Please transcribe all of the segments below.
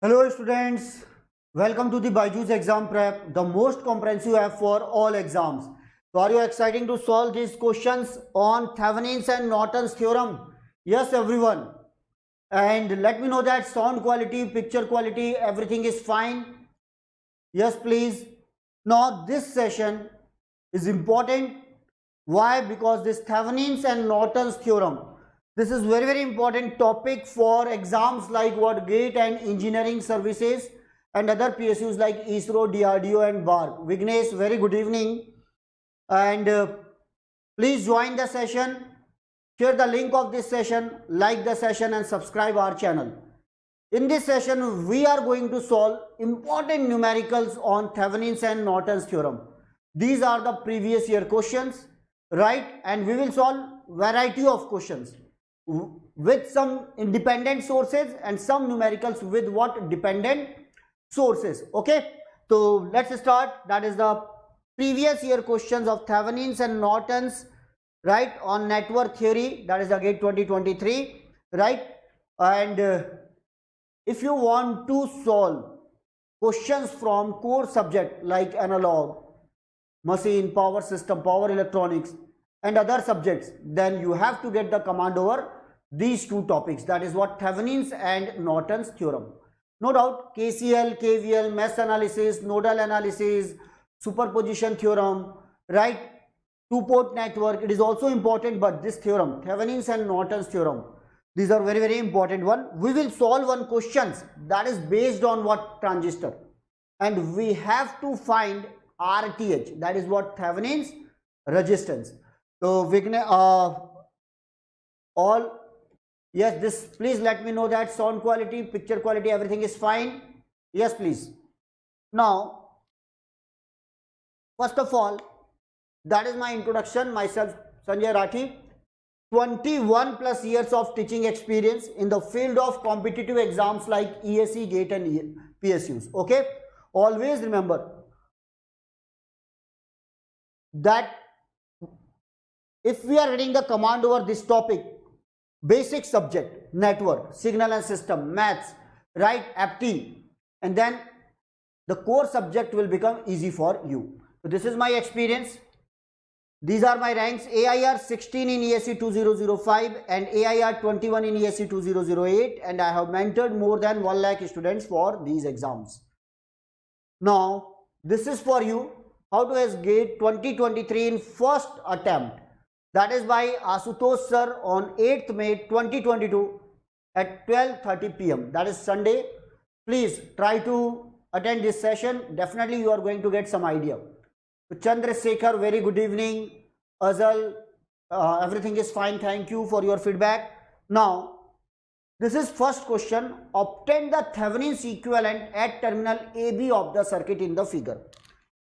Hello students, welcome to the BYJU'S Exam Prep, the most comprehensive app for all exams. So are you excited to solve these questions on Thevenin's and Norton's theorem? Yes everyone. And let me know that sound quality, picture quality, everything is fine. Yes please. Now this session is important. Why? Because this Thevenin's and Norton's theorem. This is very important topic for exams like what GATE and engineering services and other PSUs like ISRO, DRDO and BAR. Vignesh, very good evening. And please join the session. Share the link of this session, like the session and subscribe our channel. In this session, we are going to solve important numericals on Thevenin's and Norton's theorem. These are the previous year questions, right? And we will solve variety of questions with some independent sources and some numericals with what dependent sources. Okay, so let's start. That is the previous year questions of Thevenin's and Norton's, right, on network theory. That is the GATE 2023, right? And if you want to solve questions from core subject like analog, machine, power system, power electronics and other subjects, then you have to get the command over these two topics. That is what Thevenin's and Norton's theorem. No doubt KCL, KVL, mesh analysis, nodal analysis, superposition theorem, right, two-port network, it is also important, but this theorem, Thevenin's and Norton's theorem, these are very important one. We will solve one questions that is based on what transistor, and we have to find RTH, that is what Thevenin's resistance. So all, yes, this, please let me know that sound quality, picture quality, everything is fine. Yes please. Now first of all, that is my introduction. Myself Sanjay Rathi, 21 plus years of teaching experience in the field of competitive exams like ECE, GATE and PSUs. Okay, always remember that if we are reading the command over this topic, basic subject, network, signal and system, maths, right, aptitude, and then the core subject will become easy for you. So this is my experience. These are my ranks: AIR 16 in ECE 2005 and AIR 21 in ECE 2008, and I have mentored more than 1 lakh students for these exams. Now this is for you, how to ace GATE 2023 in first attempt. That is by Ashutosh Sir on 8th May 2022 at 12:30 PM. That is Sunday. Please try to attend this session. Definitely you are going to get some idea. So Chandrasekhar, very good evening. Azal, everything is fine. Thank you for your feedback. Now, this is first question. Obtain the Thevenin's equivalent at terminal AB of the circuit in the figure.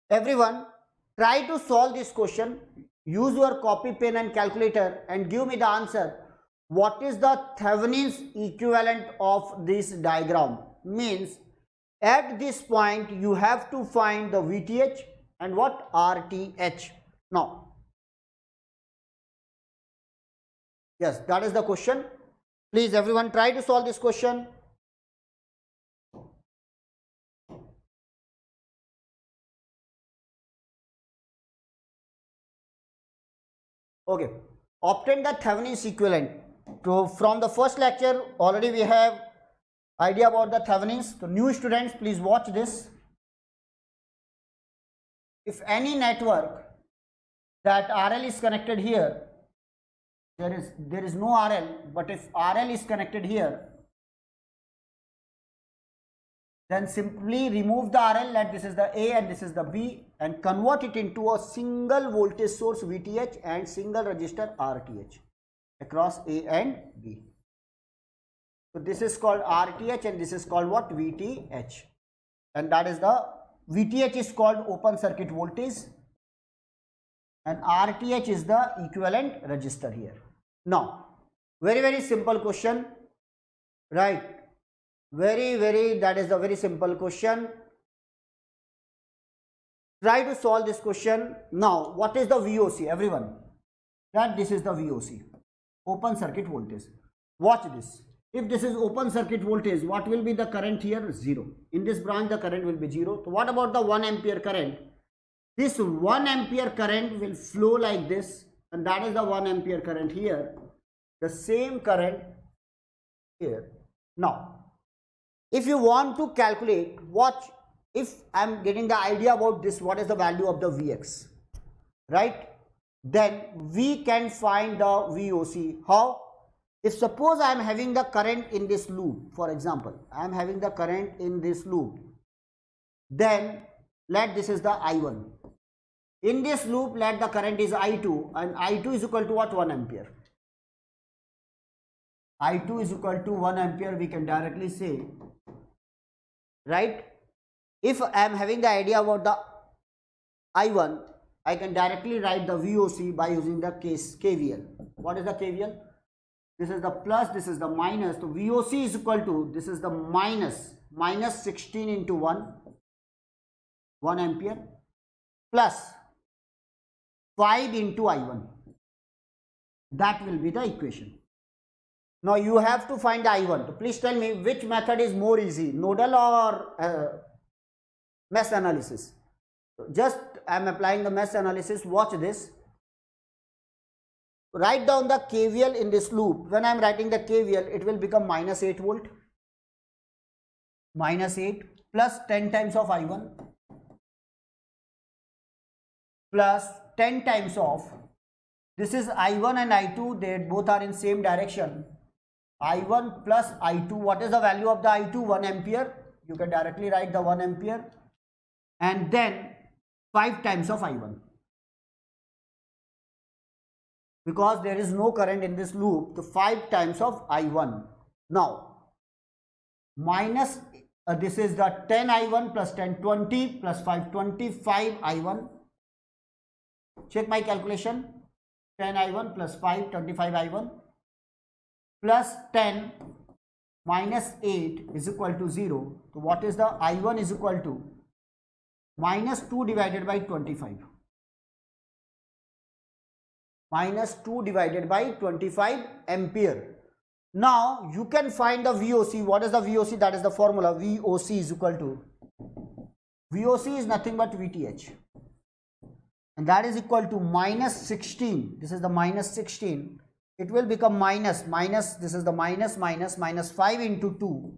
Everyone, try to solve this question. Use your copy, pen and calculator and give me the answer. What is the Thevenin's equivalent of this diagram? Means at this point you have to find the VTH and what? RTH. Now, yes, that is the question. Please everyone try to solve this question. Okay, obtain the Thevenin's equivalent. So from the first lecture already we have idea about the Thevenin's. So new students, please watch this. If any network that RL is connected here, there is no RL, but if RL is connected here, then simply remove the RL, let this is the A and this is the B, and convert it into a single voltage source VTH and single resistor RTH across A and B. So this is called RTH and this is called what? VTH. And that is the VTH is called open circuit voltage and RTH is the equivalent resistor here. Now, very simple question, right? That is a very simple question. Try to solve this question. Now, what is the VOC? Everyone, that this is the VOC, open circuit voltage. Watch this. if this is open circuit voltage, what will be the current here? 0. In this branch the current will be 0. So what about the 1 ampere current? This 1 ampere current will flow like this, and that is the 1 ampere current here. The same current here. Now, if you want to calculate, watch, if I am getting the idea about this, what is the value of the Vx, right? Then we can find the VOC. How? If suppose I am having the current in this loop, for example, I am having the current in this loop, then let this is the I1. In this loop, let the current is I2, and I2 is equal to what? 1 ampere. I2 is equal to 1 ampere, we can directly say, right? If I am having the idea about the I1, I can directly write the VOC by using the KVL. What is the KVL? This is the plus, this is the minus. So VOC is equal to, this is the minus 16 into 1 ampere, plus 5 into I1. That will be the equation. Now you have to find the I1. So please tell me which method is more easy, nodal or mesh analysis. So just I am applying the mesh analysis. Watch this. Write down the KVL in this loop. When I am writing the KVL, it will become minus 8 volt. Minus 8 plus 10 times of I1 plus 10 times of, this is I1 and I2, they both are in same direction. I1 plus I2, what is the value of the I2? 1 ampere. You can directly write the 1 ampere, and then 5 times of I1. Because there is no current in this loop, the 5 times of I1. Now, minus, this is the 10 I1 plus 10, 20 plus 5, 25 I1. Check my calculation. 10 I1 plus 5, 25 I1 plus 10 minus 8 is equal to 0. So what is the I1 is equal to minus 2 divided by 25. Minus 2 divided by 25 ampere. Now you can find the VOC. What is the VOC? That is the formula. VOC is equal to, VOC is nothing but VTH, and that is equal to minus 16. This is the minus 16. It will become minus, this is the minus 5 into 2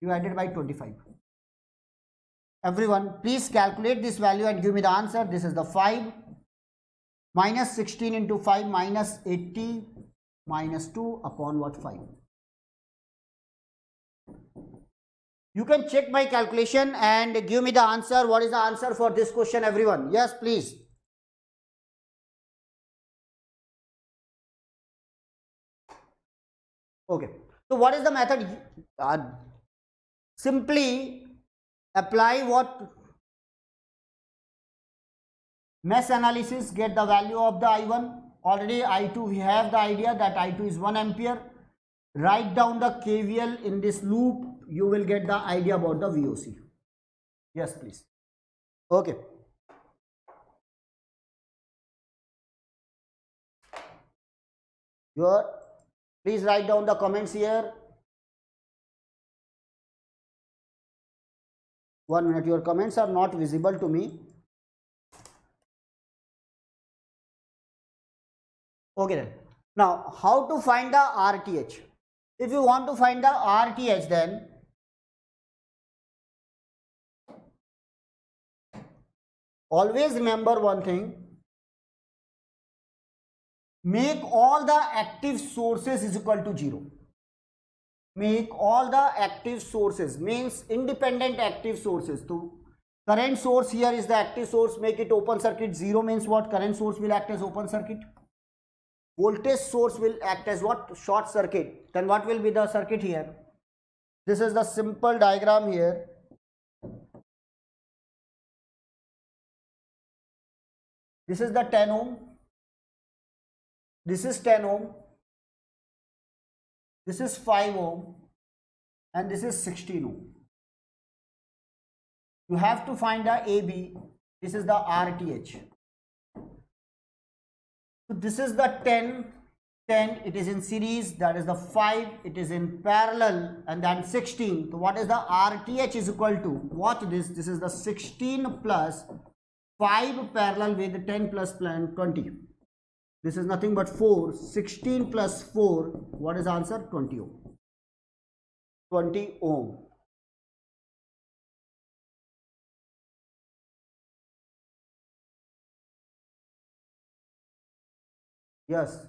divided by 25. Everyone, please calculate this value and give me the answer. This is the 5. Minus 16 into 5, minus 80, minus 2 upon what? 5. You can check my calculation and give me the answer. What is the answer for this question, everyone? Yes, please. Okay. So what is the method? Simply apply what? Mesh analysis, get the value of the I1. Already I2, we have the idea that I2 is 1 ampere. Write down the KVL in this loop. You will get the idea about the VOC. Yes, please. Okay. Good. Please write down the comments here. 1 minute. Your comments are not visible to me. Okay then. Now, how to find the RTH? If you want to find the RTH, then always remember one thing. Make all the active sources is equal to 0. Make all the active sources means independent active sources. So current source here is the active source. Make it open circuit. 0 means what? Current source will act as open circuit. Voltage source will act as what? Short circuit. Then what will be the circuit here? This is the simple diagram here. This is the 10 ohm. This is 10 ohm. This is 5 ohm. And this is 16 ohm. You have to find the AB. This is the RTH. So this is the 10 10, it is in series, that is the 5, it is in parallel, and then 16. So what is the RTH is equal to? Watch this, this is the 16 plus 5 parallel with 10 plus 20. This is nothing but 4. 16 plus 4, what is the answer? 20 ohm. 20 ohm. Yes.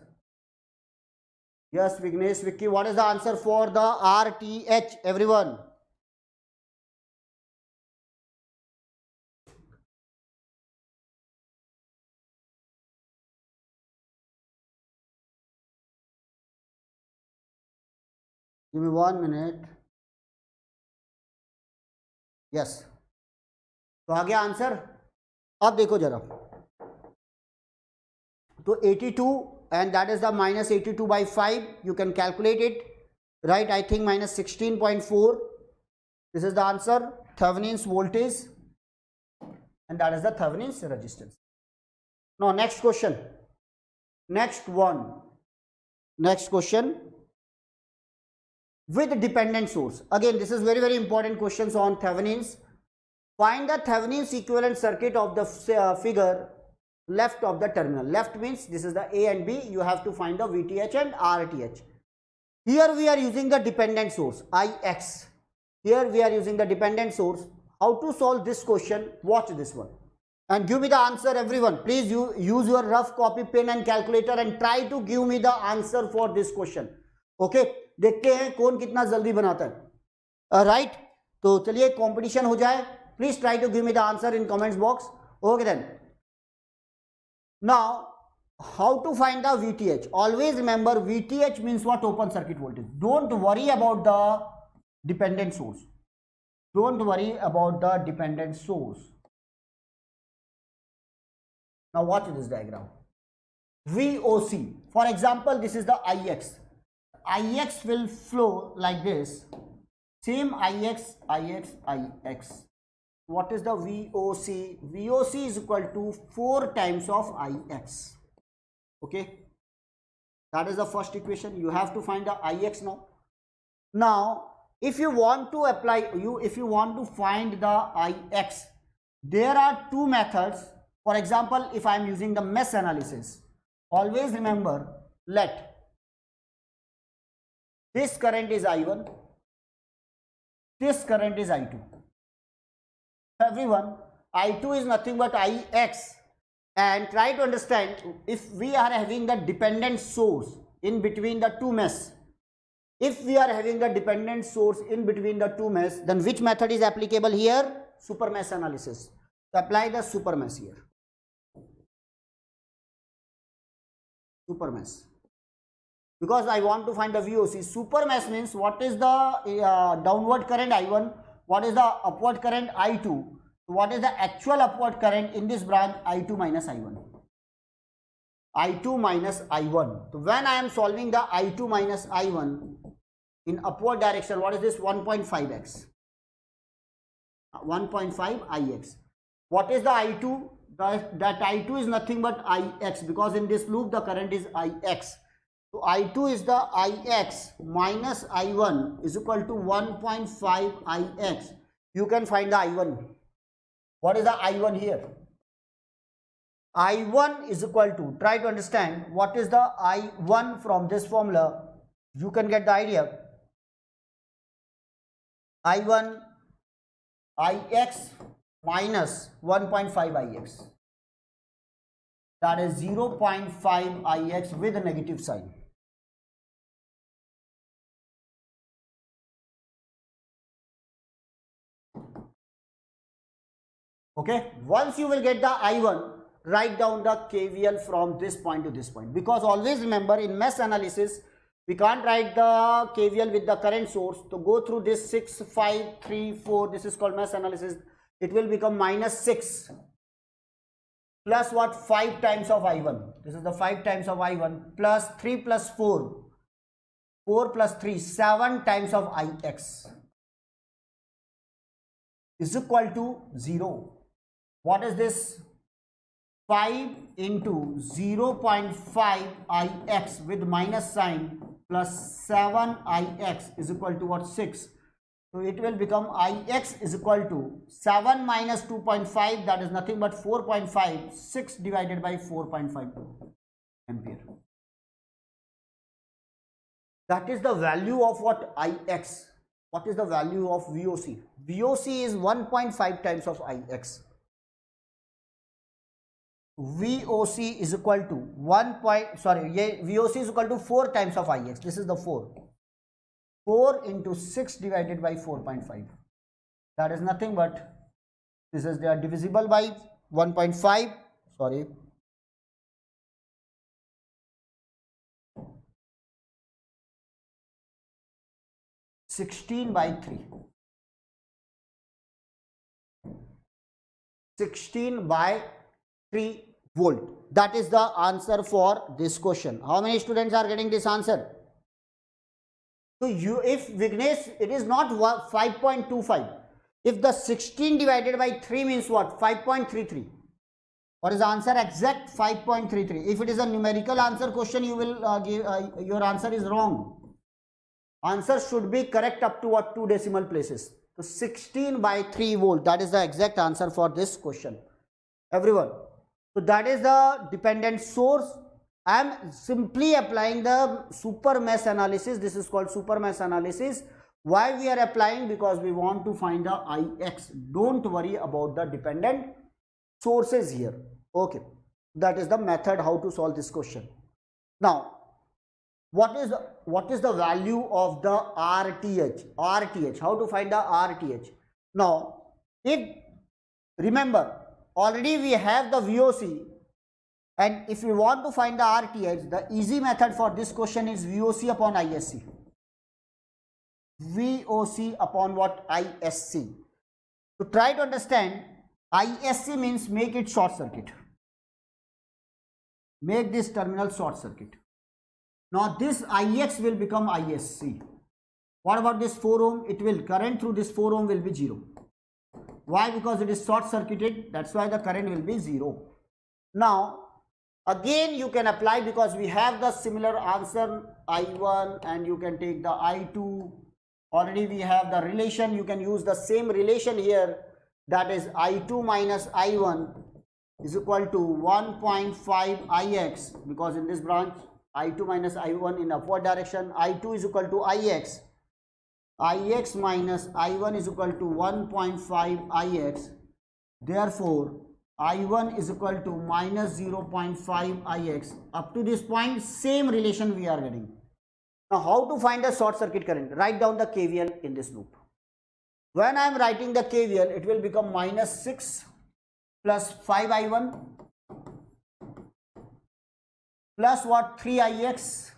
Yes, Vignesh, Vicky, what is the answer for the RTH, everyone? Give me 1 minute. Yes. तो आ गया answer. अब देखो जरा. तो 82 and that is the minus 82 by 5. You can calculate it. Right, I think minus 16.4. This is the answer. Thevenin's voltage. And that is the Thevenin's resistance. Now next question. Next one. Next question. With dependent source. Again, this is very important questions on Thevenin's. Find the Thevenin's equivalent circuit of the figure left of the terminal. Left means this is the A and B. You have to find the VTH and RTH. Here we are using the dependent source IX. Here we are using the dependent source. How to solve this question? Watch this one and give me the answer, everyone. Please use your rough copy, pen and calculator and try to give me the answer for this question. Okay, देखते हैं कौन कितना जल्दी बनाता है. Right, तो चलिए competition हो जाए. Please try to give me the answer in comments box. Okay then. Now, how to find the VTH? Always remember VTH means what? Open circuit voltage. Don't worry about the dependent source. Don't worry about the dependent source. Now watch this diagram. VOC. For example, this is the IX. IX will flow like this. Same IX, IX, IX. What is the VOC? VOC is equal to 4 times of IX. Okay. That is the first equation. You have to find the IX now. Now, if you want to apply, if you want to find the IX, there are two methods. For example, if I am using the mesh analysis, always remember, let this current is I1, this current is I2. Everyone, I2 is nothing but IX, and try to understand, if we are having the dependent source in between the two meshes, if we are having the dependent source in between the two meshes, then which method is applicable here? Super mesh analysis. So apply the super mesh here. Super mesh. Because I want to find the VOC. Super mesh means what is the downward current I1, what is the upward current I2, what is the actual upward current in this branch? I2 minus I1. I2 minus I1. So when I am solving the I2 minus I1 in upward direction, what is this? 1.5x. 1.5 Ix. What is the I2? That I2 is nothing but Ix, because in this loop the current is Ix. So I2 is the Ix minus I1 is equal to 1.5 Ix. You can find the I1. What is the I1 here? I1 is equal to, try to understand what is the I1 from this formula. You can get the idea. I1 Ix minus 1.5 Ix. That is 0.5 Ix with a negative sign. Okay, once you will get the I1, write down the KVL from this point to this point, because always remember in mesh analysis we can't write the KVL with the current source. To go through this 6, 5, 3, 4, this is called mesh analysis. It will become minus 6 plus what? 5 times of I1. This is the 5 times of I1 plus 3 plus 4. 4 plus 3, 7 times of Ix is equal to 0. What is this? 5 into 0.5 ix with minus sign plus 7 ix is equal to what? 6. So it will become ix is equal to 7 minus 2.5, that is nothing but 4.5, 6 divided by 4.5 ampere. That is the value of what? Ix. What is the value of VOC? VOC is 1.5 times of Ix. VOC is equal to VOC is equal to 4 times of Ix. This is the 4. 4 into 6 divided by 4.5. That is nothing but, this is, they are divisible by 1.5. Sorry. (16 by 3). 16 by 3 volt. That is the answer for this question. How many students are getting this answer? So if Vignesh, it is not 5.25. If the 16 divided by 3 means what? 5.33. What is the answer? Exact 5.33. If it is a numerical answer question, you will give your answer is wrong. Answer should be correct up to what? 2 decimal places. So 16 by 3 volt. That is the exact answer for this question. Everyone. So that is the dependent source. I am simply applying the super mesh analysis. This is called super mesh analysis. Why we are applying? Because we want to find the Ix. Don't worry about the dependent sources here. Okay. That is the method how to solve this question. Now, what is the value of the RTH? RTH. How to find the RTH? Now, if remember, already we have the VOC, and if we want to find the RTH, the easy method for this question is VOC upon ISC. VOC upon what? ISC. To try to understand, ISC means make it short circuit. Make this terminal short circuit. Now this Ix will become ISC. What about this 4 ohm? It will, current through this 4 ohm will be 0. Why? Because it is short circuited. That's why the current will be 0. Now again you can apply, because we have the similar answer I1, and you can take the I2. Already we have the relation. You can use the same relation here. That is I2 minus I1 is equal to 1.5 Ix, because in this branch I2 minus I1 in upward direction, I2 is equal to Ix. Ix minus I1 is equal to 1.5 Ix. Therefore, I1 is equal to minus 0.5 Ix. Up to this point, same relation we are getting. Now, how to find the short circuit current? Write down the KVL in this loop. When I am writing the KVL, it will become minus 6 plus 5I1 plus what? 3Ix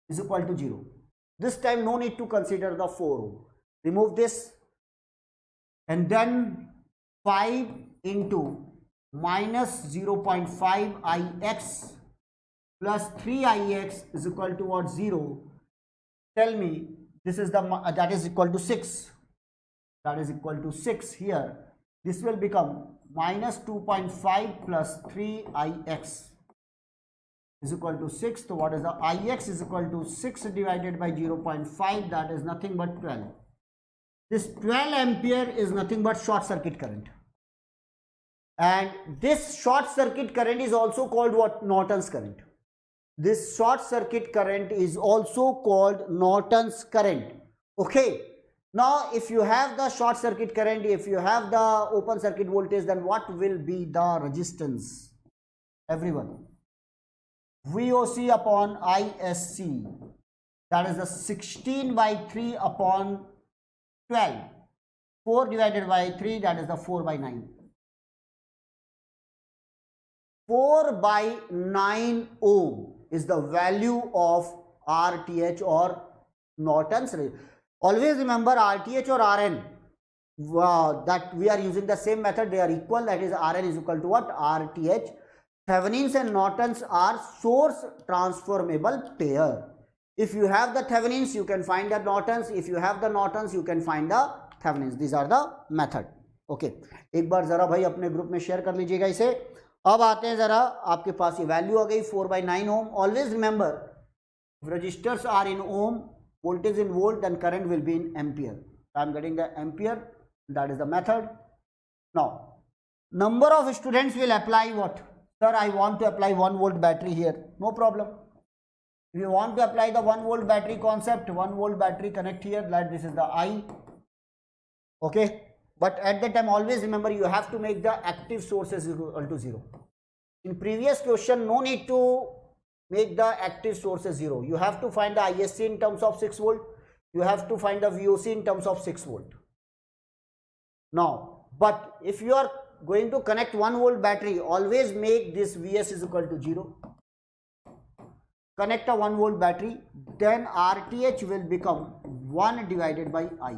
is equal to 0. This time no need to consider the 4 ohm. Remove this, and then 5 into minus 0.5 Ix plus 3Ix is equal to what? 0. Tell me, this is the, that is equal to 6. That is equal to 6 here. This will become minus 2.5 plus 3Ix is equal to 6. So what is the Ix is equal to 6 divided by 0.5, that is nothing but 12. This 12 ampere is nothing but short circuit current. And this short circuit current is also called what? Norton's current. This short circuit current is also called Norton's current. Okay. Now, if you have the short circuit current, if you have the open circuit voltage, then what will be the resistance? Everyone. VOC upon ISC, that is the 16 by 3 upon 12. 4 divided by 3, that is the 4 by 9. 4 by 9 ohm is the value of RTH or Norton's resistance. Always remember RTH or RN, that we are using the same method, they are equal, that is RN is equal to what? RTH. Thevenins and Nortons are source transformable pair. If you have the Thevenins, you can find the Nortons. If you have the Nortons, you can find the Thevenins. These are the method. Okay, एक बार जरा भाई अपने group में share कर लीजिएगा इसे। अब आते हैं जरा, आपके पास ये वैल्यू आ गई 4/9 ohm. Always remember registers are in ohm, voltage in volt, then current will be in ampere. I am getting the ampere, that is the method. Now number of students will apply what? Sir, I want to apply 1 volt battery here. No problem. If you want to apply the 1 volt battery concept, 1 volt battery, connect here, like this is the I. Okay, but at that time always remember you have to make the active sources equal to 0. In previous question, no need to make the active sources 0. You have to find the ISC in terms of 6 volt. You have to find the VOC in terms of 6 volt. Now, but if you are going to connect 1 volt battery, always make this VS is equal to 0. Connect a 1 volt battery, then RTH will become 1 divided by I.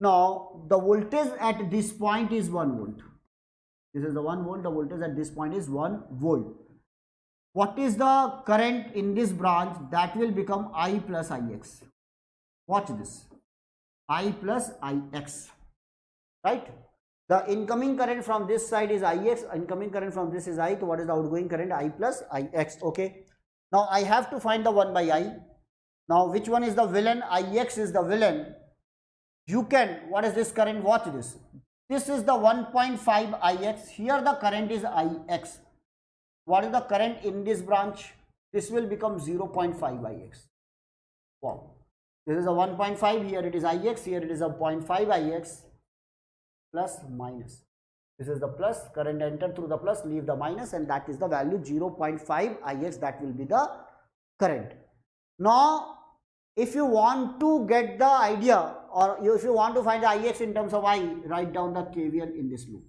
Now, the voltage at this point is 1 volt. This is the 1 volt, the voltage at this point is 1 volt. What is the current in this branch? That will become I plus Ix. Watch this, I plus Ix, right? The incoming current from this side is Ix, incoming current from this is I. So what is the outgoing current? I plus Ix. Okay, now I have to find the 1 by I. Now which one is the villain? Ix is the villain. You can, what is this current? Watch this. This is the 1.5 Ix. Here the current is Ix. What is the current in this branch? This will become 0.5 Ix. Wow. This is a 1.5. Here it is Ix. Here it is a 0.5 Ix. Plus minus. This is the plus. Current enter through the plus. Leave the minus. And that is the value 0.5 Ix. That will be the current. Now, if you want to get the idea, or if you want to find the Ix in terms of I, write down the KVL in this loop.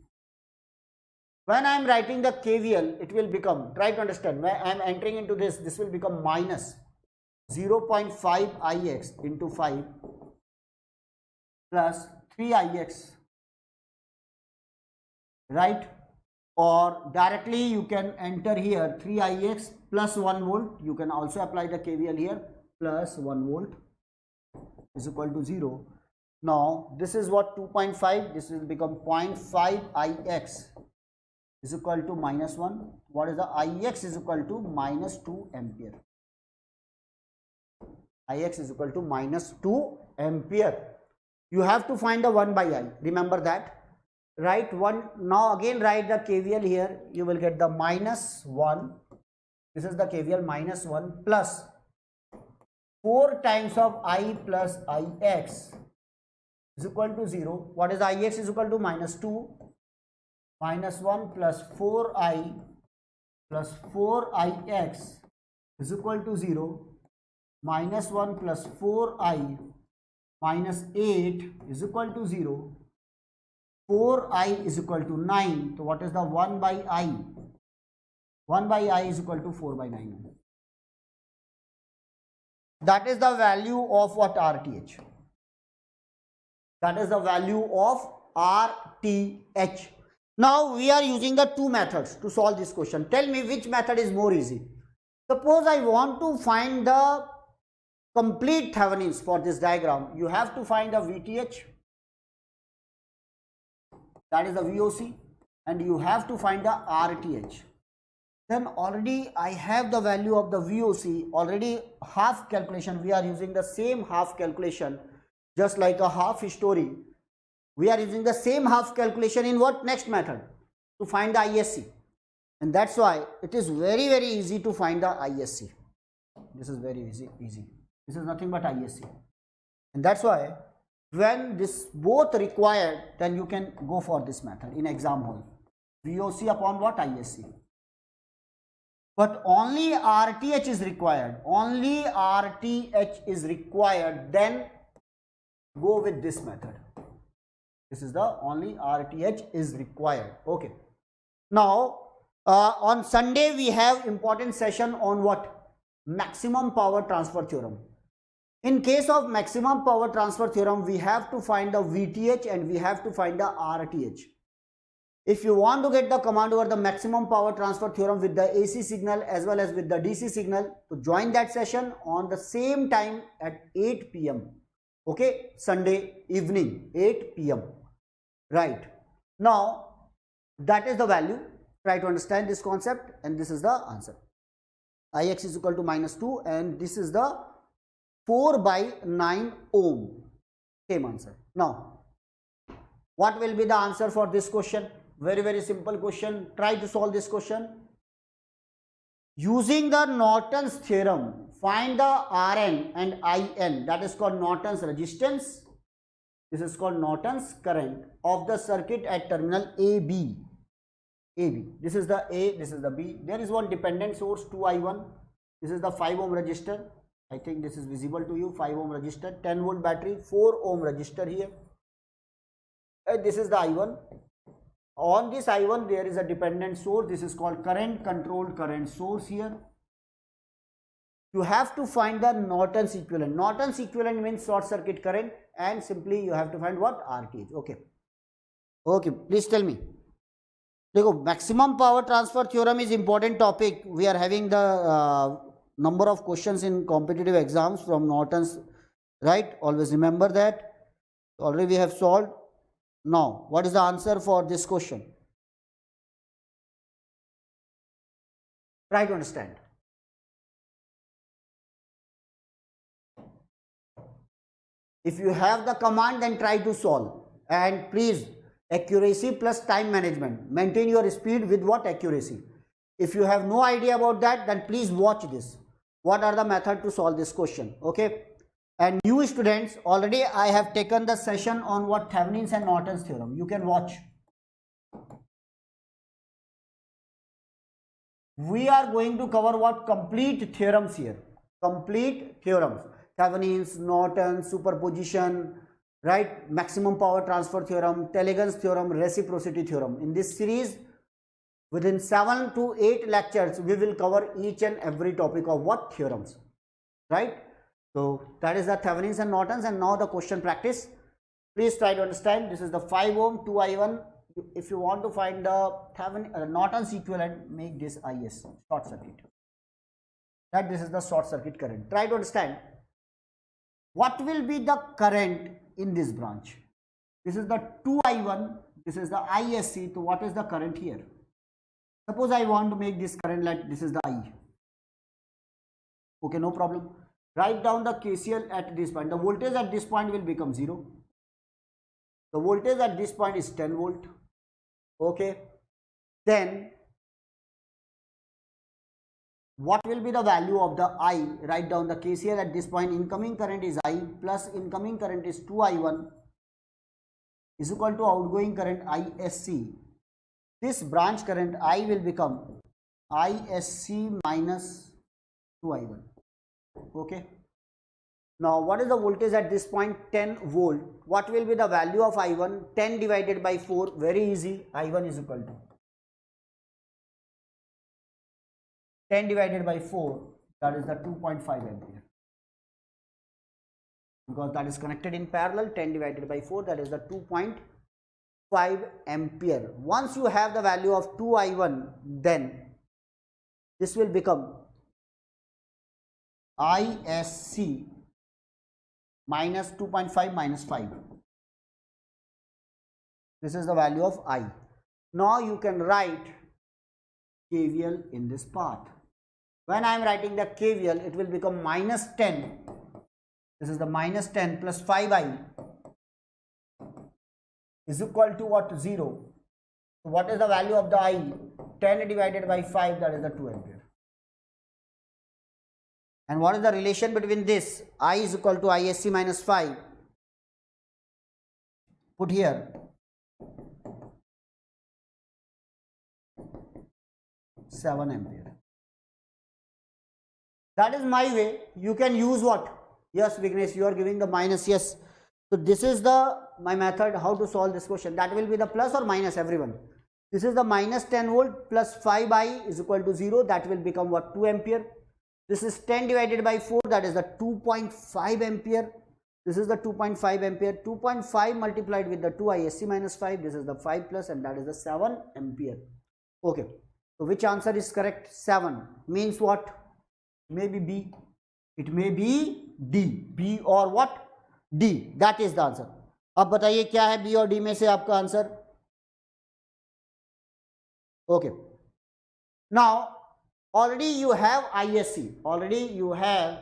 When I am writing the KVL, it will become, try to understand, when I am entering into this will become minus 0.5 Ix into 5 plus 3 Ix, right? Or directly you can enter here 3 Ix plus 1 volt. You can also apply the KVL here, plus 1 volt is equal to 0. Now this is what 2.5, this will become 0.5 Ix is equal to minus 1. What is the Ix is equal to minus 2 ampere. Ix is equal to minus 2 ampere. You have to find the 1 by I. Remember that. Write 1. Now again write the KVL here. You will get the minus 1. This is the KVL, minus 1 plus 4 times of I plus Ix is equal to 0. What is the Ix is equal to minus 2. Minus 1 plus 4I plus 4Ix is equal to 0. Minus 1 plus 4I minus 8 is equal to 0. 4I is equal to 9. So what is the 1 by I? 1 by I is equal to 4/9. That is the value of what? RTH. That is the value of RTH. Now we are using the two methods to solve this question. Tell me which method is more easy. Suppose I want to find the complete Thevenins for this diagram. You have to find the VTH, that is the VOC, and you have to find the RTH. Then already I have the value of the VOC, already half calculation. We are using the same half calculation, just like a half story. We are using the same half calculation in what? Next method, to find the ISC. And that's why it is very, very easy to find the ISC. This is very easy. This is nothing but ISC. And that's why when this both required, then you can go for this method in exam hall. VOC upon what? ISC. But only RTH is required. Only RTH is required. Then go with this method. This is the only RTH is required. Okay. Now on Sunday we have important session on what? Maximum power transfer theorem. In case of maximum power transfer theorem, we have to find the VTH and we have to find the RTH. If you want to get the command over the maximum power transfer theorem with the AC signal as well as with the DC signal, to join that session on the same time at 8 PM. Okay, Sunday evening, 8 PM. right? Now that is the value. Try to understand this concept, and this is the answer. Ix is equal to -2, and this is the 4/9 ohm. Same answer. Now what will be the answer for this question? Very simple question. Try to solve this question. Using the Norton's theorem, find the Rn and In, that is called Norton's resistance. This is called Norton's current of the circuit at terminal AB. This is the A, this is the B. There is one dependent source, 2I1. This is the 5 ohm resistor. I think this is visible to you. 5 ohm resistor, 10 volt battery, 4 ohm resistor here. And this is the I1. On this I1 there is a dependent source. This is called current controlled current source here. You have to find the Norton's equivalent. Norton's equivalent means short circuit current, and simply you have to find what? RTH. Okay, please tell me. देखो, maximum power transfer theorem is important topic. We are having the number of questions in competitive exams from Norton's, right? Always remember that. Already we have solved. Now what is the answer for this question? Try to understand. If you have the command, then try to solve, and please, accuracy plus time management. Maintain your speed with what? Accuracy. If you have no idea about that, then please watch this. What are the method to solve this question? Okay. And new students, already I have taken the session on what? Thevenin's and Norton's theorem. You can watch. We are going to cover what? Complete theorems here. Complete theorems. Thevenin's, Norton's, superposition, right? Maximum power transfer theorem, Telegon's theorem, reciprocity theorem. In this series, within 7 to 8 lectures, we will cover each and every topic of what? Theorems, right? So that is the Thevenin's and Norton's. And now the question practice. Please try to understand. This is the 5 ohm, 2I1. If you want to find the Norton's equivalent, make this IS, short circuit. That this is the short circuit current. Try to understand. What will be the current in this branch? This is the 2I1. This is the ISC. So what is the current here? Suppose I want to make this current like this is the I. Okay, no problem. Write down the KCL at this point. The voltage at this point will become 0. The voltage at this point is 10 volt. Okay. Then what will be the value of the I? Write down the KCL at this point. Incoming current is I plus incoming current is 2I1 is equal to outgoing current ISC. This branch current I will become ISC minus 2I1. Okay. Now what is the voltage at this point? 10 volt. What will be the value of I1? 10 divided by 4. Very easy. I1 is equal to 10 divided by 4. That is the 2.5 ampere. Because that is connected in parallel. 10 divided by 4. That is the 2.5 ampere. Once you have the value of 2I1, then this will become ISC minus 2.5 minus 5. This is the value of I. Now you can write KVL in this path. When I am writing the KVL, it will become minus 10. This is the minus 10 plus 5I is equal to what? 0. So what is the value of the I? 10 divided by 5, that is the 2 ampere. And what is the relation between this? I is equal to ISC minus 5. Put here. 7 ampere. That is my way. You can use what? Yes, Vignesh, you are giving the minus. Yes. So this is my method how to solve this question. That will be the plus or minus, everyone. This is the minus 10 volt plus 5I is equal to 0. That will become what? 2 ampere. This is 10 divided by 4. That is the 2.5 ampere. This is the 2.5 ampere. 2.5 multiplied with the 2 ISC minus 5. This is the 5 plus, and that is the 7 ampere. Okay. So which answer is correct? 7 means what? Maybe B. It may be D. B or what? D. That is the answer. अब बताइए क्या है B और D में से आपका answer? Okay, now already you have ISC, already you have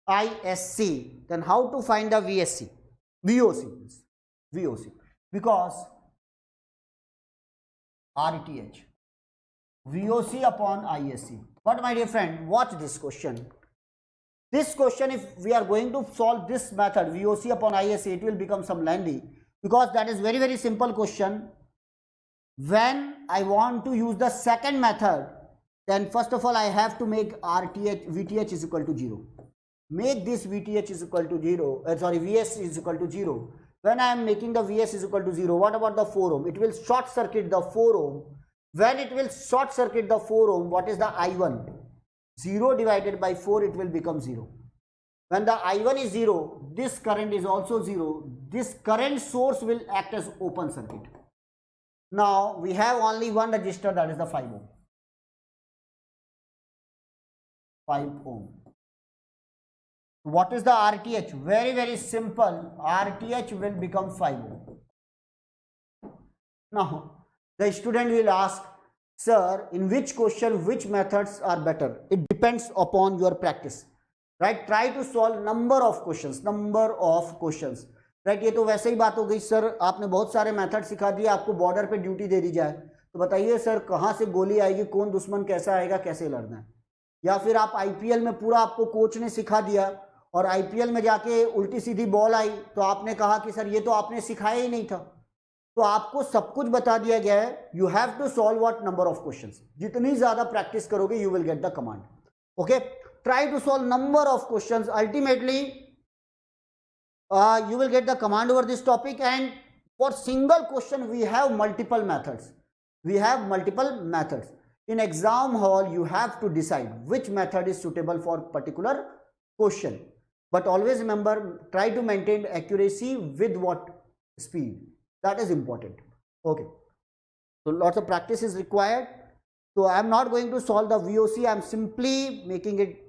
ISC, then how to find the VSC? VOC, because RTH, VOC upon ISC. But my dear friend, watch this question. This question, if we are going to solve this method, VOC upon ISC, it will become some lengthy, because that is very, very simple question. When I want to use the second method, then first of all I have to make VTH is equal to 0. Make this VTH is equal to 0, VS is equal to 0. When I am making the VS is equal to 0, what about the 4 ohm? It will short circuit the 4 ohm. When it will short circuit the 4 ohm, what is the I1? 0 divided by 4, it will become 0. When the I1 is 0, this current is also 0. This current source will act as open circuit. Now we have only one resistor, that is the 5 ohm. 5 ohm. What is the RTH? Very, very simple. RTH will become 5 ohm. Now the student will ask, sir, in which question which methods are better? It depends upon your practice, right? Try to solve number of questions. Right, ये तो वैसे ही बात हो गई, sir आपने बहुत सारे method सिखा दिए, आपको बॉर्डर पे ड्यूटी दे दी जाए तो बताइए सर कहाँ से गोली आएगी, कौन दुश्मन कैसा आएगा, कैसे लड़ना है? या फिर आप आईपीएल में पूरा आपको कोच ने सिखा दिया और आईपीएल में जाके उल्टी सीधी बॉल आई तो आपने कहा कि सर ये तो आपने सिखाया ही नहीं था। तो आपको सब कुछ बता दिया गया है, you have to solve what number of questions. जितनी ज्यादा प्रैक्टिस करोगे you will get the command. Okay, try to solve number of questions, ultimately you will get the command over this topic. And for single question we have multiple methods. In exam hall you have to decide which method is suitable for particular question, but always remember, try to maintain accuracy with what speed, that is important. Okay, so lots of practice is required. So I am not going to solve the VOC, I am simply making it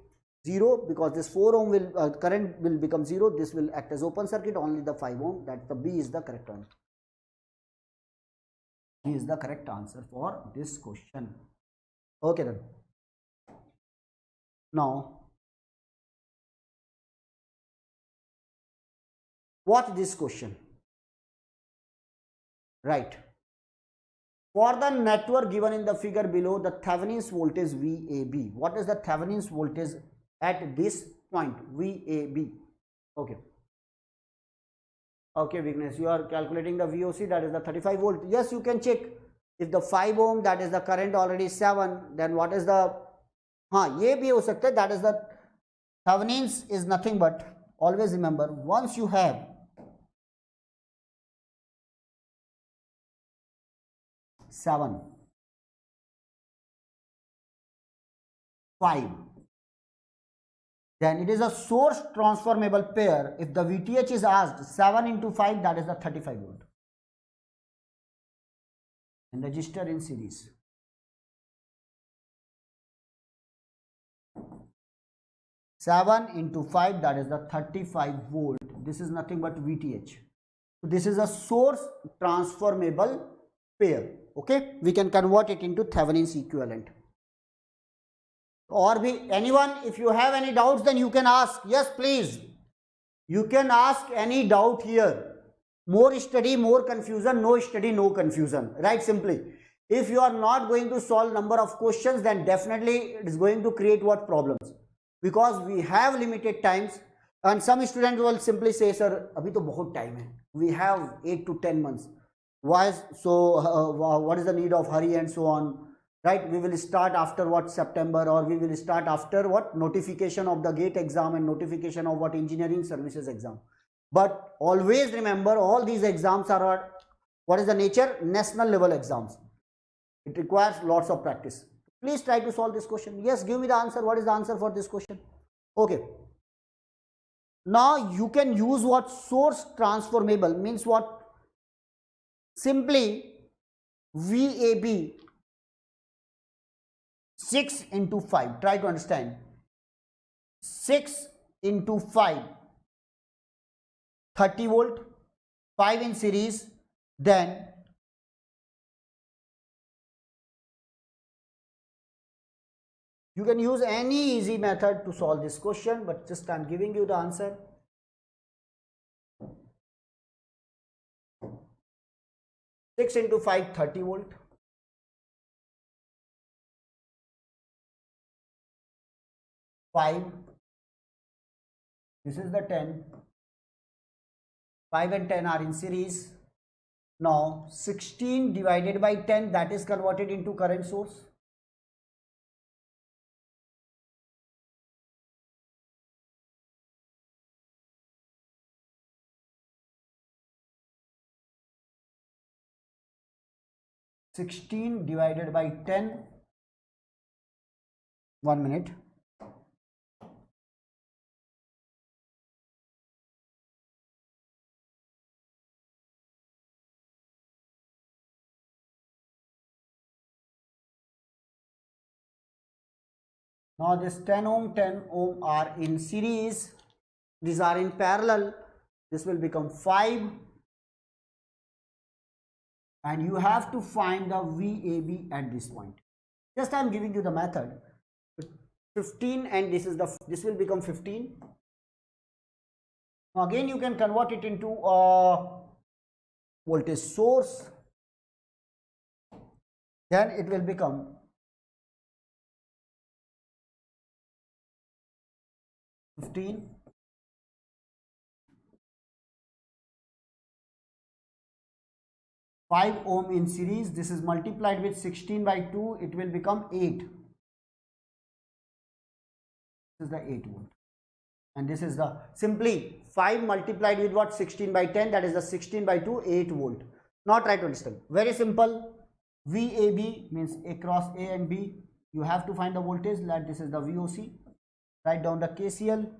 0 because this 4 ohm will current will become 0. This will act as open circuit, only the 5 ohm, that the B is the correct answer. B is the correct answer for this question. Okay then. Now watch this question. Right. For the network given in the figure below, the Thevenin's voltage VAB. What is the Thevenin's voltage at this point? VAB. Okay. Okay, Vignesh, you are calculating the VOC, that is the 35 volt. Yes, you can check. If the 5 ohm, that is the current already 7, then what is the, ye bhi ho sakta hai, that is the Thevenin's is nothing but, always remember, once you have 7, 5, then it is a source transformable pair. If the VTH is asked, 7 into 5, that is the 35 volt. And resistor in series. Seven into 5, that is the 35 volt. This is nothing but VTH. So this is a source transformable pair. Okay, we can convert it into Thevenin's equivalent. Or anyone, if you have any doubts, then you can ask. Yes, please. You can ask any doubt here. More study, more confusion. No study, no confusion. Right? Simply. If you are not going to solve number of questions, then definitely it is going to create what problems? Because we have limited times, and some students will simply say, sir, abhi to bahut time hai. We have 8 to 10 months. Why so? What is the need of hurry and so on? Right? We will start after what, September, or we will start after what, notification of the GATE exam and notification of what, engineering services exam. But always remember, all these exams are what is the nature? National level exams. It requires lots of practice. Please try to solve this question. Yes, give me the answer. What is the answer for this question? Okay. Now you can use what, source transformable, means what? Simply VAB 6 into 5. Try to understand. 6 into 5, 30 volt. 5 in series, then you can use any easy method to solve this question, but just I'm giving you the answer. Six into 5, 30 volt. 5, this is the 10. 5 and 10 are in series. Now 16 divided by 10, that is converted into current source. (16 divided by 10). 1 minute. Now this 10 ohm are in series. These are in parallel. This will become 5. And you have to find the VAB at this point. Just I am giving you the method. 15 and this will become 15. Now again you can convert it into a voltage source. Then it will become 15. Five ohm in series. This is multiplied with 16 by 2. It will become 8. This is the 8 volt. And this is the simply 5 multiplied with what? 16 by 10. That is the 16 by 2, 8 volt. Now try to understand. Very simple. VAB means across A and B. You have to find the voltage. Like this is the VOC. Write down the KCL.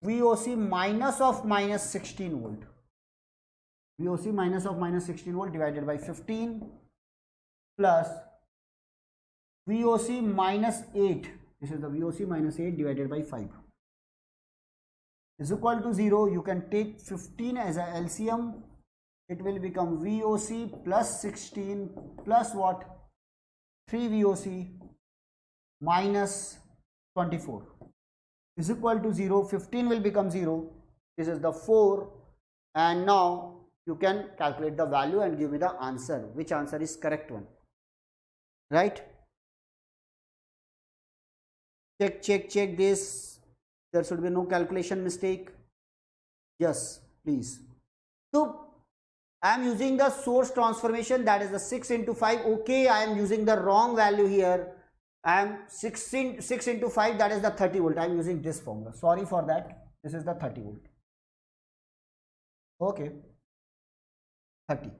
VOC minus of minus 16 volt. VOC minus of minus 16 volt divided by 15 plus VOC minus 8. This is the VOC minus 8 divided by 5 is equal to 0. You can take 15 as a LCM. It will become VOC plus 16 plus what? 3 VOC minus 24 is equal to 0. 15 will become 0. This is the 4. And now you can calculate the value and give me the answer. Which answer is correct one? Right? Check this. There should be no calculation mistake. Yes, please. So I am using the source transformation, that is the 6 into 5. Okay, I am using the wrong value here. I am 6 into 5, that is the 30 volt. I am using this formula. Sorry for that. This is the 30 volt. Okay. 30.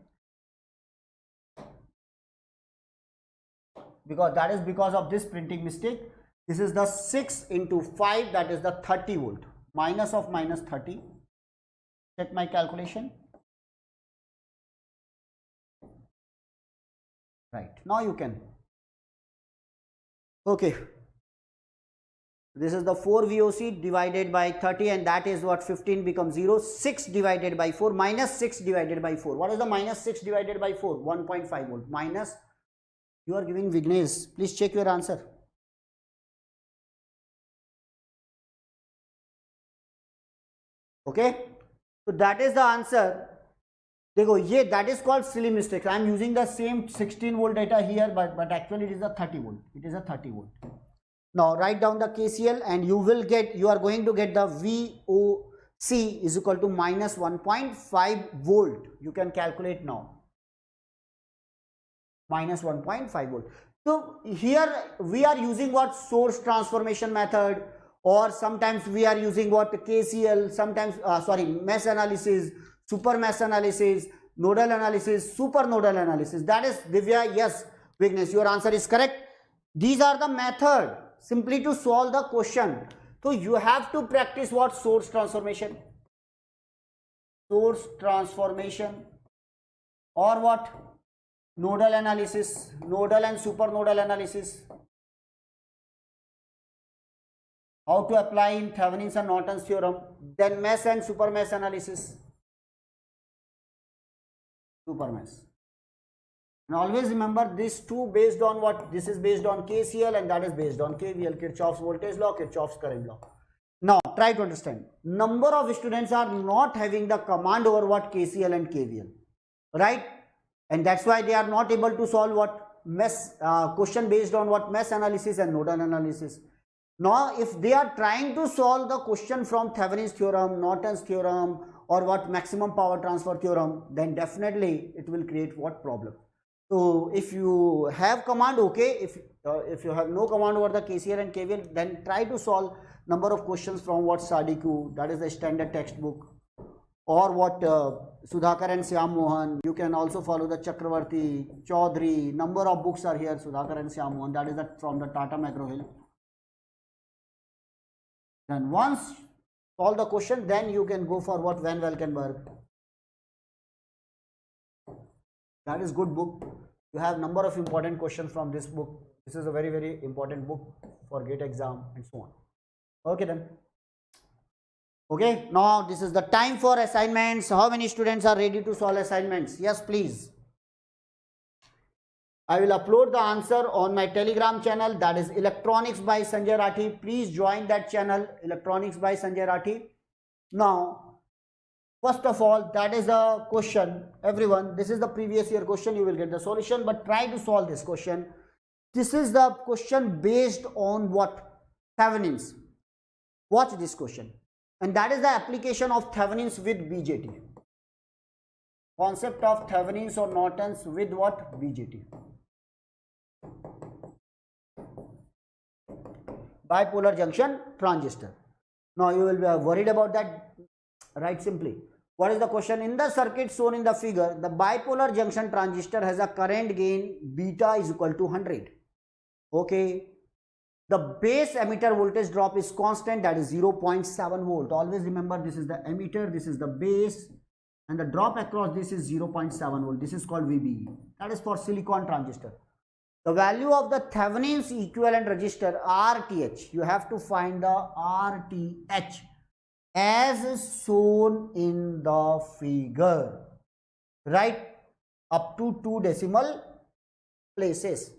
Because that is because of this printing mistake. This is the 6 into 5, that is the 30 volt. Minus of minus 30. Check my calculation. Right. Now you can. Okay. This is the 4 VOC divided by 30, and that is what? 15 becomes 0. 6 divided by 4 minus 6 divided by 4. What is the minus 6 divided by 4? 1.5 volt. Minus, you are giving Vignesh. Please check your answer. Okay. So that is the answer. Dekho, ye, that is called silly mistakes. I am using the same 16 volt data here, but actually it is a 30 volt. It is a 30 volt. Now write down the KCL and you are going to get the VOC is equal to minus 1.5 volt. You can calculate now. Minus 1.5 volt. So here we are using what? Source transformation method, or sometimes we are using what? KCL, sometimes mesh analysis, super mesh analysis, nodal analysis, super nodal analysis. That is Divya. Yes, Vignesh, your answer is correct. These are the method simply to solve the question. So you have to practice what? Source transformation. Source transformation, or what? Nodal analysis, nodal and super nodal analysis. How to apply in Thevenin's and Norton's theorem. Then mesh and super mesh analysis. super mesh. And always remember these two based on what? This is based on KCL and that is based on KVL, Kirchhoff's voltage law, Kirchhoff's current law. Now try to understand. Number of students are not having the command over what? KCL and KVL, right? And that's why they are not able to solve what? Mesh question based on what? Mesh analysis and nodal analysis. Now if they are trying to solve the question from Thevenin's theorem, Norton's theorem, or what? Maximum power transfer theorem, then definitely it will create what? Problem. So if you have command, okay. If you have no command over the KCL and KVL, then try to solve number of questions from what? Sadiku, that is the standard textbook, or what? Sudhakar and Syam Mohan. You can also follow the Chakravarti, Chaudhary. Number of books are here. Sudhakar and Syam Mohan. That is from the Tata Macro Hill. Then once solve the question, then you can go for what? Van Valkenburg. That is good book. You have number of important questions from this book. This is a very, very important book for GATE exam and so on. Okay then. Okay, now this is the time for assignments. How many students are ready to solve assignments? Yes, please. I will upload the answer on my Telegram channel, that is Electronics by Sanjay Rathi. Please join that channel, Electronics by Sanjay Rathi. Now, first of all, that is the question. Everyone, this is the previous year question. You will get the solution, but try to solve this question. This is the question based on what? Thevenins. Watch this question. And that is the application of Thevenins with BJT. Concept of Thevenins or Nortons with what? BJT. Bipolar junction transistor. Now you will be worried about that. Write simply. What is the question? In the circuit shown in the figure, the bipolar junction transistor has a current gain beta is equal to 100. Okay. The base emitter voltage drop is constant, that is 0.7 volt. Always remember, this is the emitter, this is the base, and the drop across this is 0.7 volt. This is called VBE. That is for silicon transistor. The value of the Thevenin's equivalent resistor RTH, you have to find the RTH as shown in the figure, right? Up to 2 decimal places.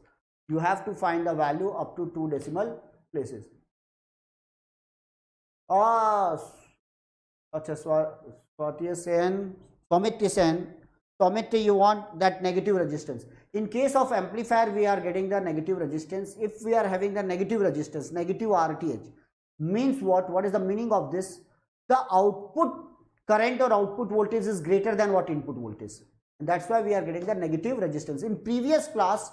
You have to find the value up to 2 decimal places. Somit, you want that negative resistance. In case of amplifier, we are getting the negative resistance. If we are having the negative resistance, negative RTH, means what? What is the meaning of this? The output current or output voltage is greater than what? Input voltage. And that's why we are getting the negative resistance. In previous class,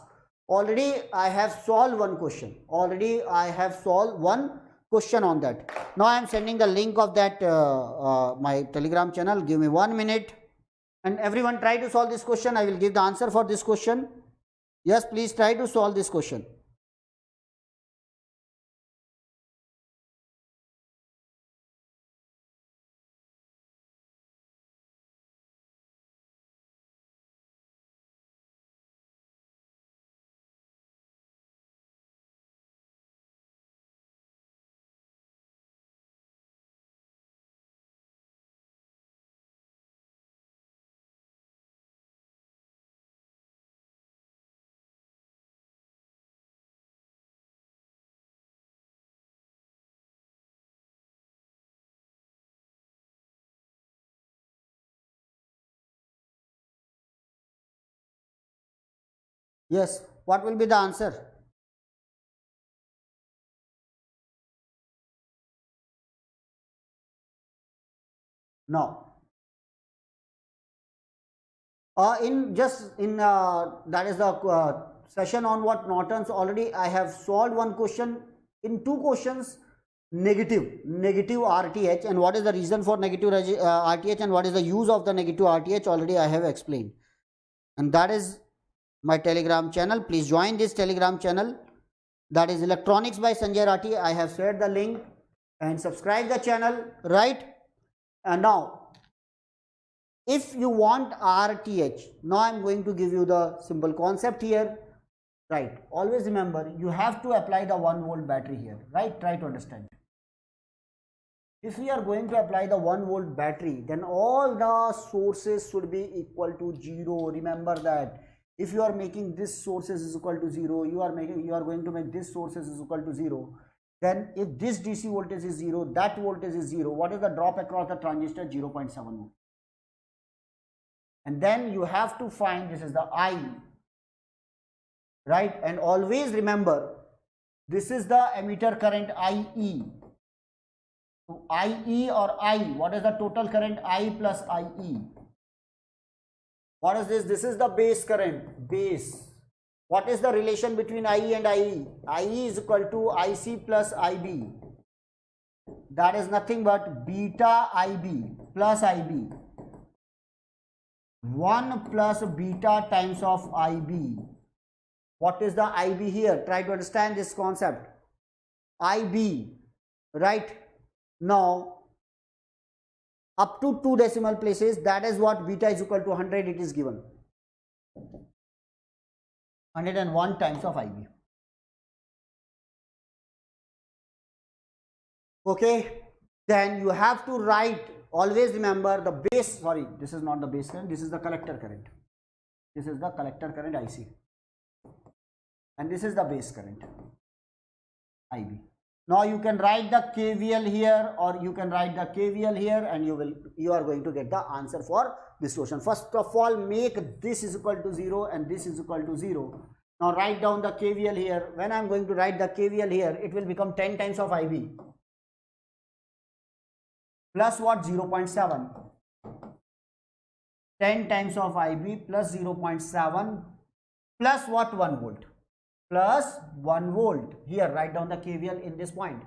already I have solved one question. Already I have solved one question on that. Now I am sending the link of that my Telegram channel. Give me 1 minute. And everyone try to solve this question. I will give the answer for this question. Yes, please try to solve this question. Yes, what will be the answer? No. That is the session on what? Nortons. Already I have solved one question. In 2 questions, negative RTH, and what is the reason for negative RTH and what is the use of the negative RTH, already I have explained. And that is my Telegram channel. Please join this Telegram channel, that is Electronics by Sanjay Rathi. I have shared the link, and subscribe the channel, right? And now if you want RTH, now I am going to give you the simple concept here, right? Always remember, you have to apply the 1 volt battery here, right? Try to understand. if we are going to apply the 1 volt battery, then all the sources should be equal to 0. Remember that. If you are making this sources is equal to 0, you are going to make this sources is equal to 0. Then if this DC voltage is 0, that voltage is 0. What is the drop across the transistor? 0.7 volt. And then you have to find, this is the I, right? And always remember, this is the emitter current IE. So IE or I, what is the total current? I plus IE. What is this? This is the base current, base. What is the relation between IE and IE? IE is equal to IC plus IB. That is nothing but beta IB plus IB. 1 plus beta times of IB. What is the IB here? Try to understand this concept. IB, right? Now, up to 2 decimal places, that is what beta is equal to 100, it is given. 101 times of IB. Okay, then you have to write, always remember the base, sorry, this is not the base current, this is the collector current. This is the collector current IC. And this is the base current IB. Now you can write the KVL here, or you can write the KVL here, and you are going to get the answer for this question. First of all, make this is equal to 0 and this is equal to 0. Now write down the KVL here. When I am going to write the KVL here, it will become 10 times of IB plus what? 0.7. 10 times of IB plus 0.7 plus what? 1 volt. Plus 1 volt. Here write down the KVL in this point.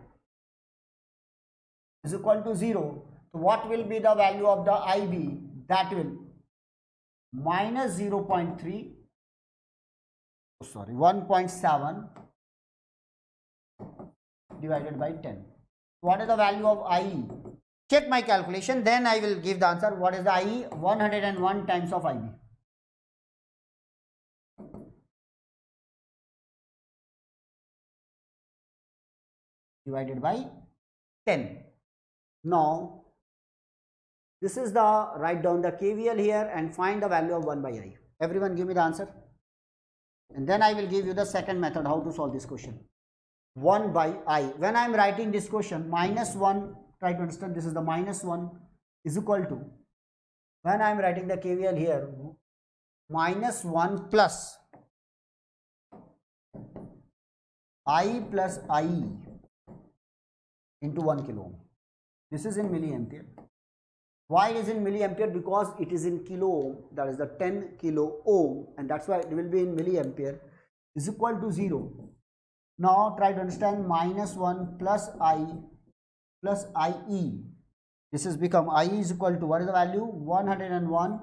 Is equal to 0. So what will be the value of the IB? That will minus 0.3, sorry, 1.7 divided by 10. What is the value of IE? Check my calculation, then I will give the answer. What is the IE? 101 times of IB. Divided by 10. Now, this is the, write down the KVL here and find the value of 1 by I. Everyone give me the answer. And then I will give you the second method how to solve this question. 1 by I. When I am writing this question, minus 1, try to understand, this is the minus 1 is equal to, when I am writing the KVL here, minus 1 plus I plus IE into 1 kilo ohm. This is in milliampere. Why it is in milliampere? Because it is in kilo ohm, that is the 10 kilo ohm, and that's why it will be in milliampere, is equal to 0. Now try to understand, minus 1 plus I plus IE. This has become IE is equal to, what is the value? 101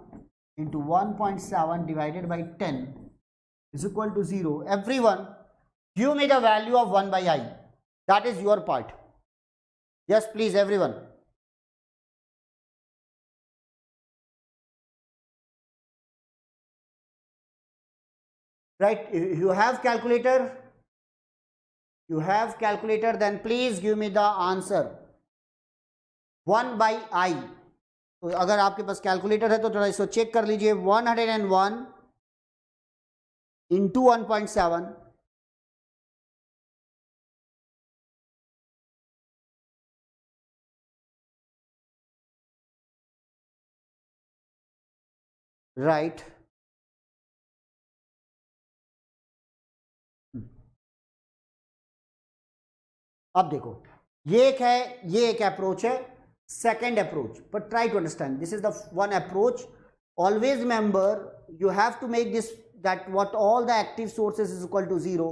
into 1.7 divided by 10 is equal to 0. Everyone, give me the value of 1 by I. That is your part. Yes, please, everyone. Right, if you have calculator, then please give me the answer. 1 by I. तो अगर आपके पास calculator है तो थोड़ा इसको check कर लीजिए. 101 into 1.7 right. अब देखो, ये एक है, ये एक अप्रोच है, second approach. But try to understand, this is the one approach. Always remember, you have to make this, that what all the active sources is equal to 0,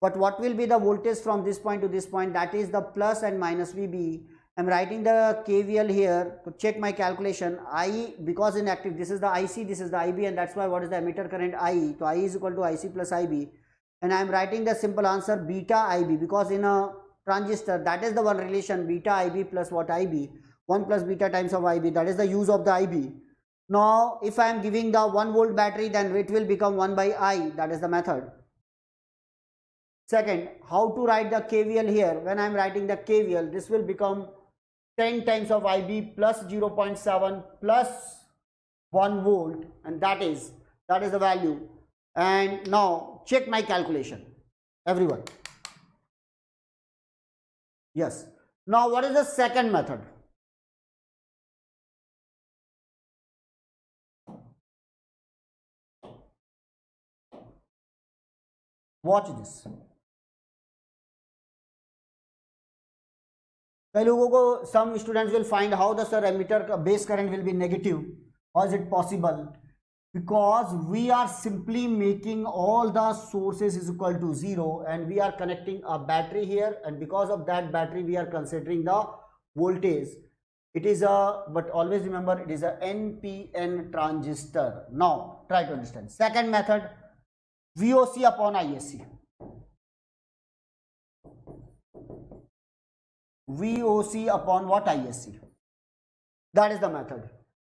but what will be the voltage from this point to this point, that is the plus and minus VB. I'm writing the KVL here to check my calculation. I, because in active, this is the IC, this is the IB, and that's why what is the emitter current IE. So I is equal to IC plus IB, and I'm writing the simple answer beta IB, because in a transistor, that is the one relation, beta IB plus what IB, 1 plus beta times of IB, that is the use of the IB. Now if I am giving the 1 volt battery, then it will become 1 by I, that is the method. Second, how to write the KVL here? When I am writing the KVL, this will become 10 times of IB plus 0.7 plus 1 volt, and that is the value. And now check my calculation, everyone. Yes. Now what is the second method? Watch this. Some students will find how the emitter base current will be negative. How is it possible? Because we are simply making all the sources is equal to 0 and we are connecting a battery here, and because of that battery we are considering the voltage. It is a, but always remember it is a NPN transistor. Now try to understand. Second method, VOC upon ISC. VOC upon what? ISC. That is the method.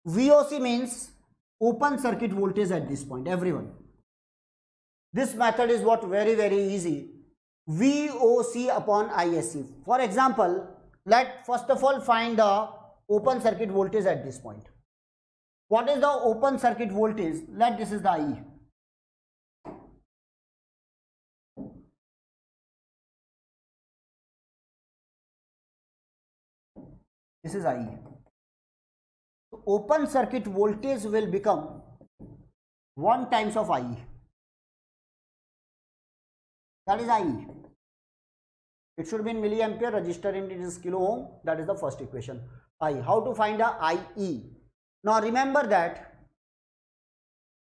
VOC means open circuit voltage at this point, everyone. This method is what very easy. VOC upon ISC. For example, let first of all find the open circuit voltage at this point. What is the open circuit voltage? Let this is the IE. This is IE. So open circuit voltage will become 1 times of IE. That is IE. It should be in milliampere, resistor in it is kilo ohm. That is the first equation. IE. How to find a IE? Now remember that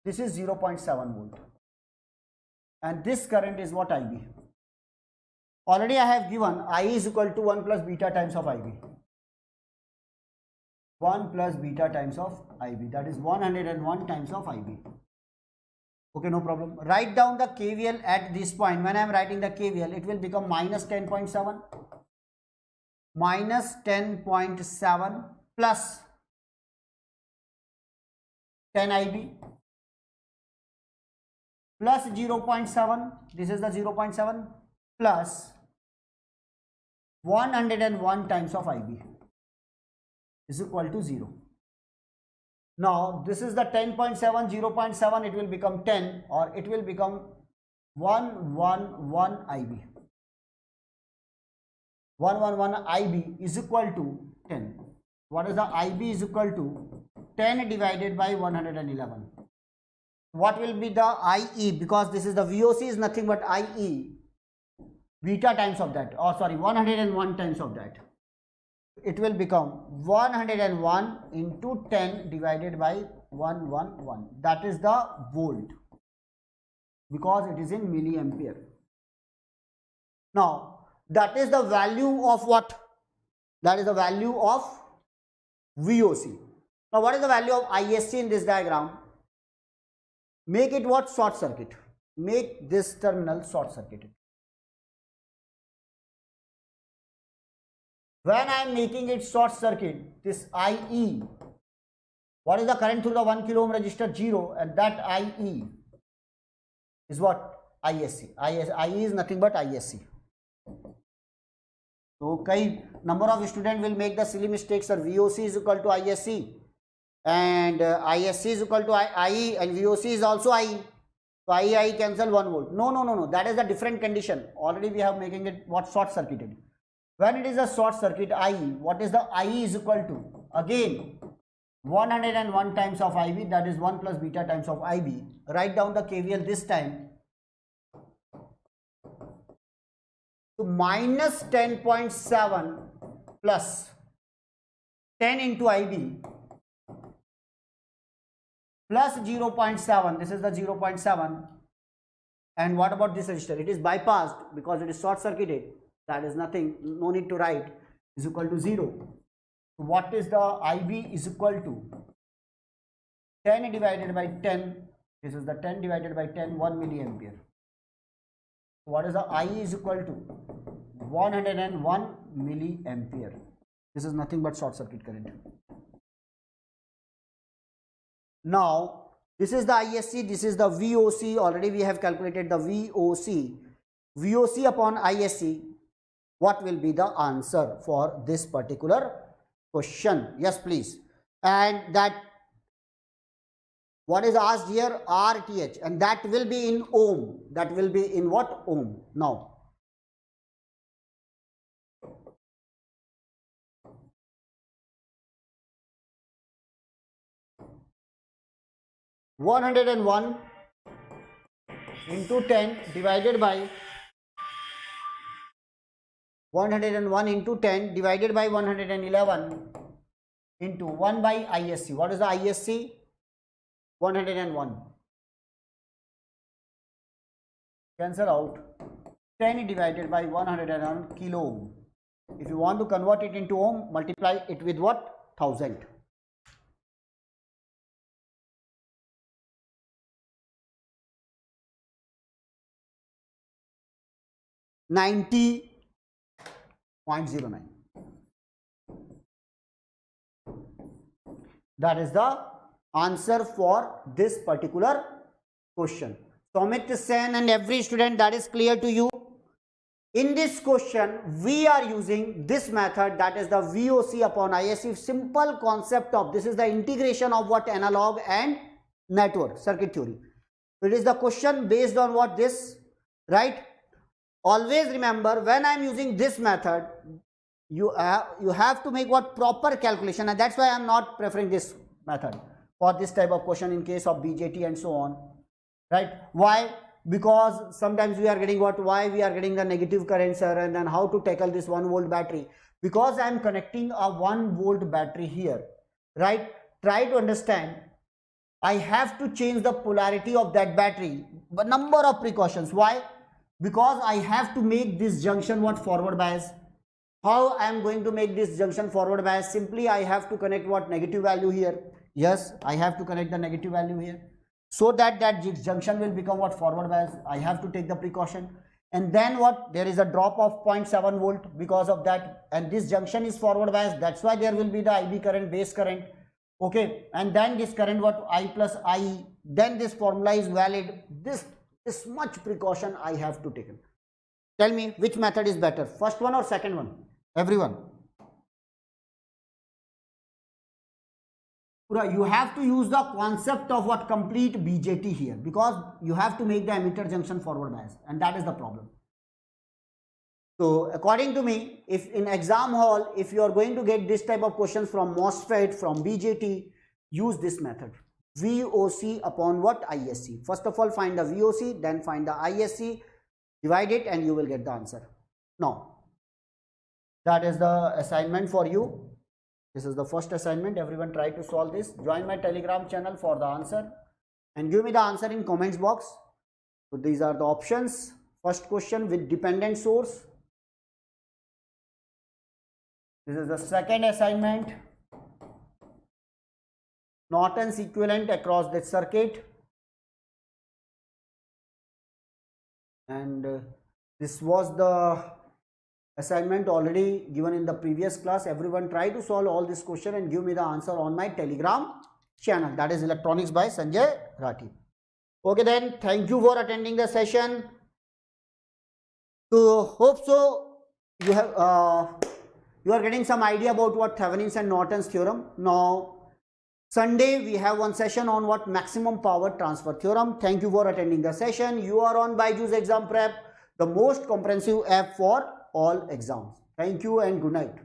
this is 0.7 volt and this current is what? IB. Already I have given IE is equal to 1 plus beta times of IB. 1 plus beta times of IB, that is 101 times of IB. Okay, no problem. Write down the KVL at this point. When I am writing the KVL, it will become minus 10.7 plus 10 IB plus 0.7, this is the 0.7 plus 101 times of IB is equal to 0. Now this is the 10.7, 0.7, it will become 10 or it will become 111 IB. 111 IB is equal to 10. What is the IB is equal to 10 divided by 111. What will be the IE? Because this is the VOC is nothing but IE. Beta times of that, or sorry, 101 times of that. It will become 101 into 10 divided by 111. That is the volt, because it is in milliampere. Now that is the value of what? That is the value of VOC. Now what is the value of ISC in this diagram? Make it what? Short circuit. Make this terminal short circuited. When I am making it short circuit, this IE, what is the current through the 1 kilo ohm resistor? 0, and that IE is what? ISC. IE is nothing but ISC. So number of students will make the silly mistakes, sir. VOC is equal to ISC and ISC is equal to IE and VOC is also IE. So IE cancel 1 volt. No. That is a different condition. Already we have making it what? Short circuited. When it is a short circuit IE, what is the IE is equal to? Again 101 times of IB, that is 1 plus beta times of IB. Write down the KVL this time. So minus 10.7 plus 10 into IB plus 0.7, this is the 0.7, and what about this resistor? It is bypassed because it is short circuited. That is nothing, no need to write, is equal to 0. So what is the IB is equal to 10 divided by 10, this is the 10 divided by 10, 1 milliampere. What is the IE is equal to 101 milliampere. This is nothing but short circuit current. Now this is the ISC, this is the VOC. Already we have calculated the VOC. VOC upon ISC. What will be the answer for this particular question. Yes, please. And that what is asked here, RTH, and that will be in ohm. That will be in what? Ohm. Now, (101) into 10 divided by 101 into 10 divided by 111 into 1 by ISC. What is the ISC? 101. Cancel out. 10 divided by 101 kilo ohm. If you want to convert it into ohm, multiply it with what? 1000. .09. That is the answer for this particular question. So Amit Sen and every student, that is clear to you. In this question, we are using this method, that is the VOC upon ISC. Simple concept of this is the integration of what? Analog and network circuit theory. It is the question based on what? This, right? Always remember, when I am using this method, you have to make what? Proper calculation, and that's why I am not preferring this method for this type of question in case of BJT and so on, right? Why? Because sometimes we are getting what? Why we are getting the negative current, sir, and then how to tackle this 1 volt battery? Because I am connecting a 1 volt battery here, right? Try to understand, I have to change the polarity of that battery, but number of precautions. Why? Because I have to make this junction what? Forward bias. How I am going to make this junction forward bias? Simply I have to connect what? Negative value here. Yes, I have to connect the negative value here, so that junction will become what? Forward bias. I have to take the precaution. And then what? There is a drop of 0.7 volt because of that, and this junction is forward bias. That's why there will be the IB current, base current. Okay, and then this current what? I plus I. Then this formula is valid. This much precaution I have to take. Tell me which method is better, first one or second one? Everyone, you have to use the concept of what? Complete BJT here, because you have to make the emitter junction forward bias, and that is the problem. So according to me, if in exam hall, if you are going to get this type of questions from MOSFET, from BJT, use this method. VOC upon what? ISC. First of all, find the VOC, then find the ISC, divide it, and you will get the answer. Now, that is the assignment for you. This is the first assignment. Everyone try to solve this. Join my Telegram channel for the answer and give me the answer in comments box. So these are the options. First question with dependent source. This is the second assignment. Norton's equivalent across the circuit, and this was the assignment already given in the previous class. Everyone try to solve all this question and give me the answer on my Telegram channel, that is Electronics by Sanjay Rathi. Okay, then thank you for attending the session. So hope so you have you are getting some idea about what Thevenin's and Norton's theorem. Now Sunday we have one session on what? Maximum power transfer theorem. Thank you for attending the session. You are on BYJU'S Exam Prep, the most comprehensive app for all exams. Thank you and good night.